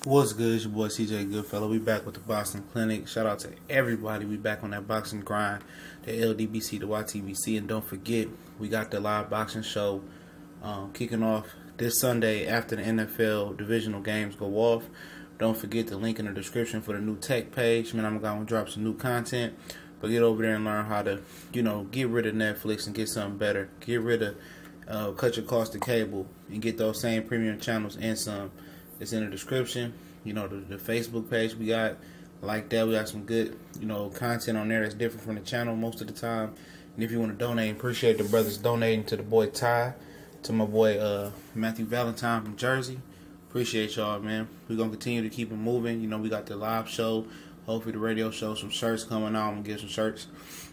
What's good? It's your boy CJ Goodfellow. We back with the Boxing Clinic. Shout out to everybody. We back on that boxing grind, the LDBC, the YTBC, and don't forget we got the live boxing show kicking off this Sunday after the NFL divisional games go off. Don't forget the link in the description for the new tech page. Man, I'm gonna drop some new content, but get over there and learn how to, get rid of Netflix and get something better. Get rid of cut your cost of cable and get those same premium channels and some. It's in the description. The Facebook page we got like that. We got some good, content on there that's different from the channel most of the time. And if you want to donate, appreciate the brothers donating to the boy Ty, to my boy Matthew Valentine from Jersey. Appreciate y'all, man. We're going to continue to keep it moving. We got the live show. Hopefully the radio show, some shirts coming out. I'm going to give some shirts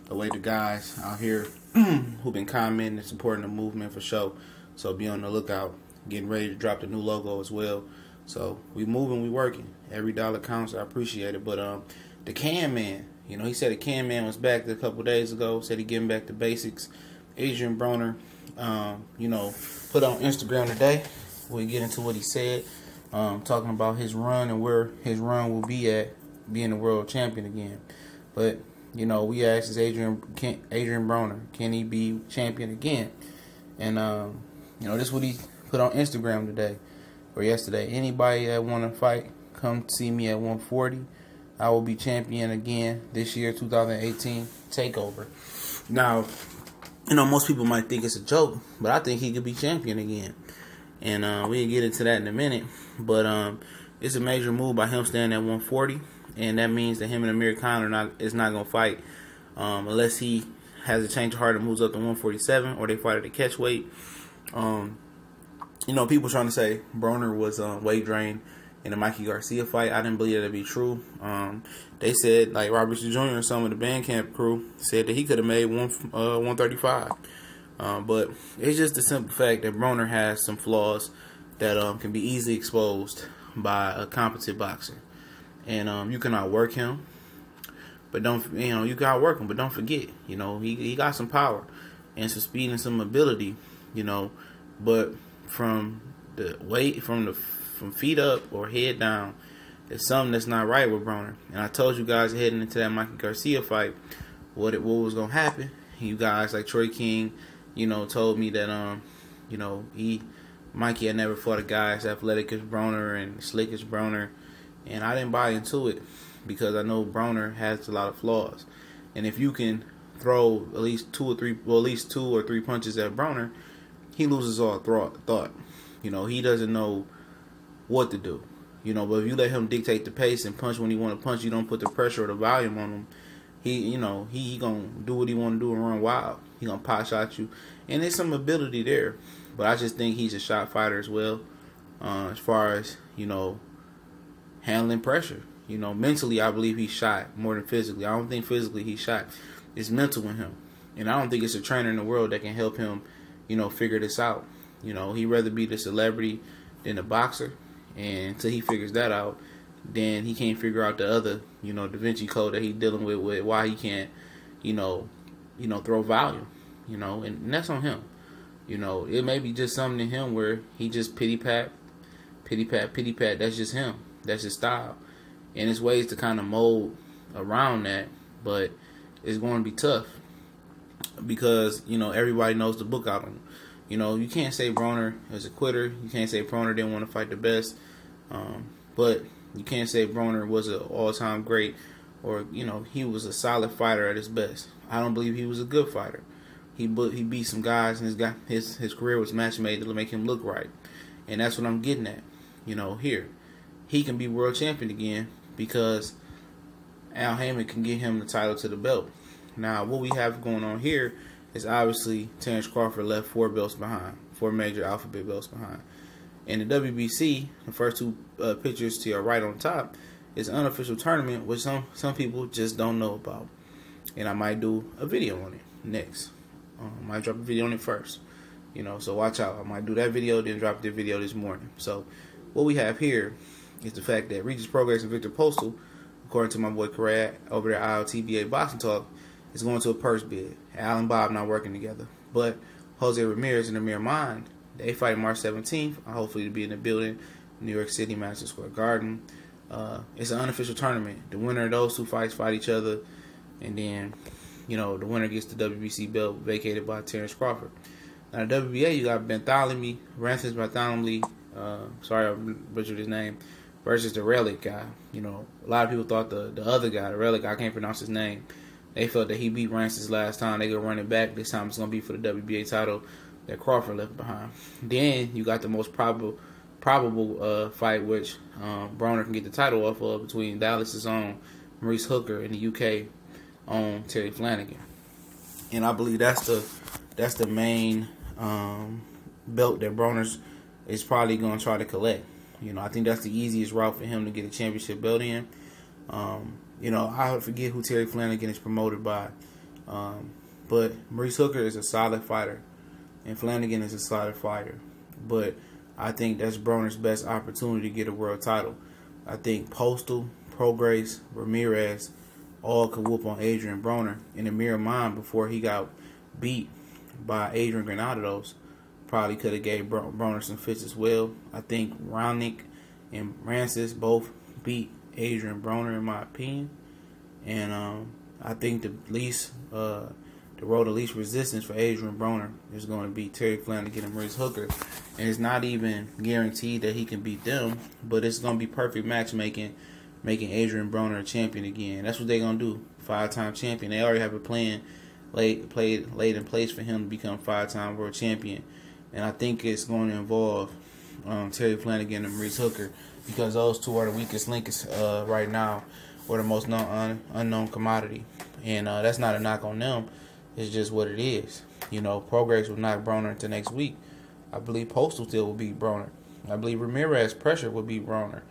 away to guys out here who've been commenting and supporting the movement for sure. So be on the lookout. Getting ready to drop the new logo as well. So we moving, we working. Every dollar counts. I appreciate it. But the Can Man, he said the Can Man was back a couple days ago. Said he getting back to basics. Adrien Broner, put on Instagram today. We'll get into what he said, talking about his run and where his run will be at being the world champion again. But we asked, is Adrien Broner, can he be champion again? And this is what he put on Instagram today. Or yesterday. Anybody that want to fight, come see me at 140. I will be champion again this year, 2018 takeover. Now, most people might think it's a joke, but I think he could be champion again. And we can get into that in a minute. But it's a major move by him staying at 140, and that means that him and Amir Khan is not gonna fight unless he has a change of heart and moves up to 147, or they fight at the catch weight. People trying to say Broner was weight drained in the Mikey Garcia fight. I didn't believe that to be true. They said, like Robert Jr. and some of the Bandcamp crew said that he could have made 135. But it's just the simple fact that Broner has some flaws that can be easily exposed by a competent boxer. And you can outwork him, but you can outwork him, but don't forget, he got some power and some speed and some ability, but from the weight, from feet up or head down, it's something that's not right with Broner. And I told you guys heading into that Mikey Garcia fight what was gonna happen. You guys like Troy King, told me that Mikey had never fought a guy as athletic as Broner and slick as Broner, and I didn't buy into it because I know Broner has a lot of flaws. And if you can throw at least two or three punches at Broner, he loses all thought. He doesn't know what to do. But if you let him dictate the pace and punch when he want to punch, you don't put the pressure or the volume on him. He gonna do what he want to do and run wild. He gonna pot shot you, and there's some ability there. But I just think he's a shot fighter as well. As far as handling pressure. Mentally, I believe he's shot more than physically. I don't think physically he's shot. It's mental in him, and I don't think it's a trainer in the world that can help him figure this out. He'd rather be the celebrity than the boxer. And until he figures that out, then he can't figure out the other, Da Vinci Code that he's dealing with why he can't, throw volume, and that's on him. It may be just something in him where he just pity pat. That's just him. That's his style. And there's ways to kind of mold around that, but it's going to be tough. Because, everybody knows the book out on him. You can't say Broner is a quitter. You can't say Broner didn't want to fight the best. But you can't say Broner was an all-time great or, he was a solid fighter at his best. I don't believe he was a good fighter. He beat some guys, and his career was match made to make him look right. And that's what I'm getting at, here. He can be world champion again because Al Haymon can get him the title to the belt. Now, what we have going on here is obviously Terrence Crawford left 4 belts behind, 4 major alphabet belts behind. And the WBC, the first 2 pictures to your right on top, is an unofficial tournament which some people just don't know about. And I might do a video on it next. I might drop a video on it first. So watch out. I might do that video, then drop the video this morning. So what we have here is the fact that Regis Prograis and Victor Postal, according to my boy Karad over there at ILTBA Boxing Talk, is going to a purse bid. Al and Bob not working together. But Jose Ramirez and Amir Mind, they fight March 17th. Hopefully to be in the building New York City, Madison Square Garden. It's an unofficial tournament. The winner of those two fights fight each other, and then, the winner gets the WBC belt vacated by Terrence Crawford. Now, the WBA, you got Francis Bartholomew, sorry I butchered his name, versus the Relic guy. A lot of people thought the other guy, the Relic guy, I can't pronounce his name. They felt that he beat Francis last time. They could run it back. This time it's going to be for the WBA title that Crawford left behind. Then you got the most probable fight, which Broner can get the title off of, between Dallas's own Maurice Hooker and the UK on Terry Flanagan. And I believe that's the main belt that Broner is probably going to try to collect. I think that's the easiest route for him to get a championship belt in. I forget who Terry Flanagan is promoted by. But Maurice Hooker is a solid fighter, and Flanagan is a solid fighter. But I think that's Broner's best opportunity to get a world title. I think Postal, Prograis, Ramirez all could whoop on Adrien Broner. In the mirror mind, before he got beat by Adrian Granados, probably could have gave Broner some fits as well. I think Raonic and Francis both beat Adrien Broner, in my opinion. And I think the road of least resistance for Adrien Broner is going to be Terry Flanagan and Maurice Hooker. And it's not even guaranteed that he can beat them, but it's going to be perfect matchmaking, making Adrien Broner a champion again. That's what they're going to do, 5-time champion. They already have a plan laid in place for him to become 5-time world champion. And I think it's going to involve Terry Flanagan and Maurice Hooker, because those two are the weakest links right now, or the most unknown commodity. And that's not a knock on them. It's just what it is. Progress will knock Broner into next week. I believe Postal still will beat Broner. I believe Ramirez pressure will beat Broner.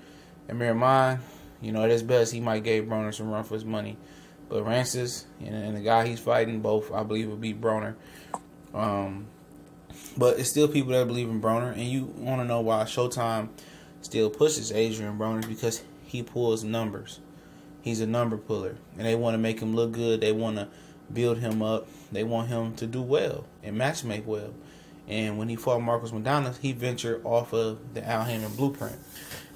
And Miramon, at his best, he might give Broner some run for his money. But Francis and the guy he's fighting, both, I believe, will beat Broner. But it's still people that believe in Broner. And you want to know why Showtime still pushes Adrien Broner, because he pulls numbers. He's a number puller. And they want to make him look good. They want to build him up. They want him to do well and matchmake well. And when he fought Marcos Maidana, he ventured off of the Al Haymon blueprint.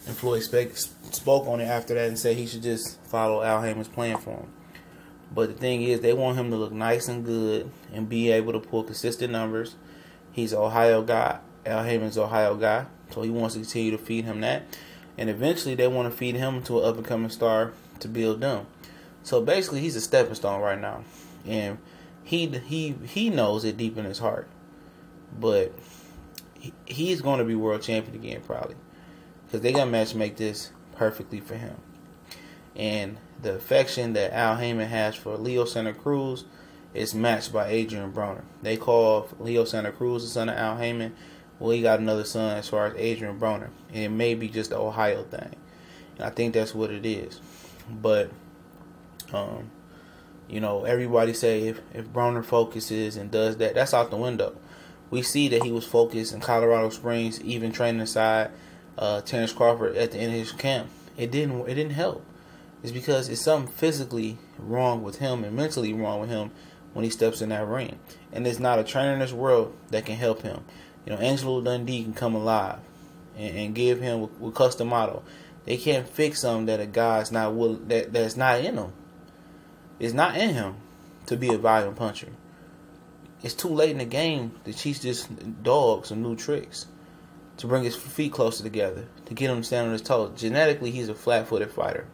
And Floyd spoke on it after that and said he should just follow Al Haymon's plan for him. But the thing is, they want him to look nice and good and be able to pull consistent numbers. He's an Ohio guy. Al Haymon's an Ohio guy. So he wants to continue to feed him that. And eventually they want to feed him to an up-and-coming star to build them. So basically he's a stepping stone right now. And he knows it deep in his heart. But he's going to be world champion again, probably. Because they're going to matchmake this perfectly for him. And the affection that Al Haymon has for Leo Santa Cruz is matched by Adrien Broner. They call Leo Santa Cruz the son of Al Haymon. Well, he got another son as far as Adrien Broner. And it may be just the Ohio thing. And I think that's what it is. But, everybody say if Broner focuses and does that, that's out the window. We see that he was focused in Colorado Springs, even training aside Terrence Crawford at the end of his camp. It didn't help. It's because it's something physically wrong with him and mentally wrong with him when he steps in that ring. And there's not a trainer in this world that can help him. Angelo Dundee can come alive and give him with custom model. They can't fix something that a guy's not willing, that's not in him. It's not in him to be a volume puncher. It's too late in the game to teach this dog some new tricks, to bring his feet closer together, to get him to stand on his toes. Genetically, he's a flat-footed fighter.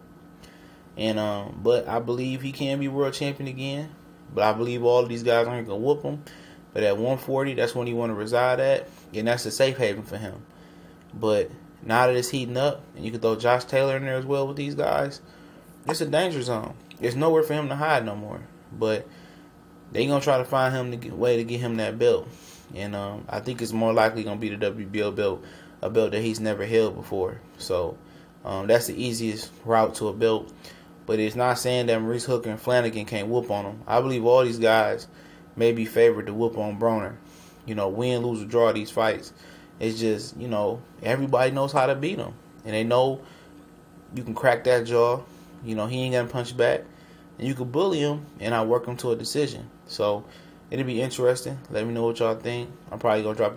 And but I believe he can be world champion again. But I believe all of these guys aren't going to whoop him. But at 140, that's when he want to reside at. And that's a safe haven for him. But now that it's heating up, and you can throw Josh Taylor in there as well with these guys, it's a danger zone. There's nowhere for him to hide no more. But they going to try to find him a way to get him that belt. And I think it's more likely going to be the WBO belt, a belt that he's never held before. So that's the easiest route to a belt. But it's not saying that Maurice Hooker and Flanagan can't whoop on him. I believe all these guys may be favored to whoop on Broner. Win, lose, or draw these fights. It's just, everybody knows how to beat him. And they know you can crack that jaw. He ain't going to punch back. And you can bully him and I'll work him to a decision. So it'll be interesting. Let me know what y'all think. I'm probably going to drop that.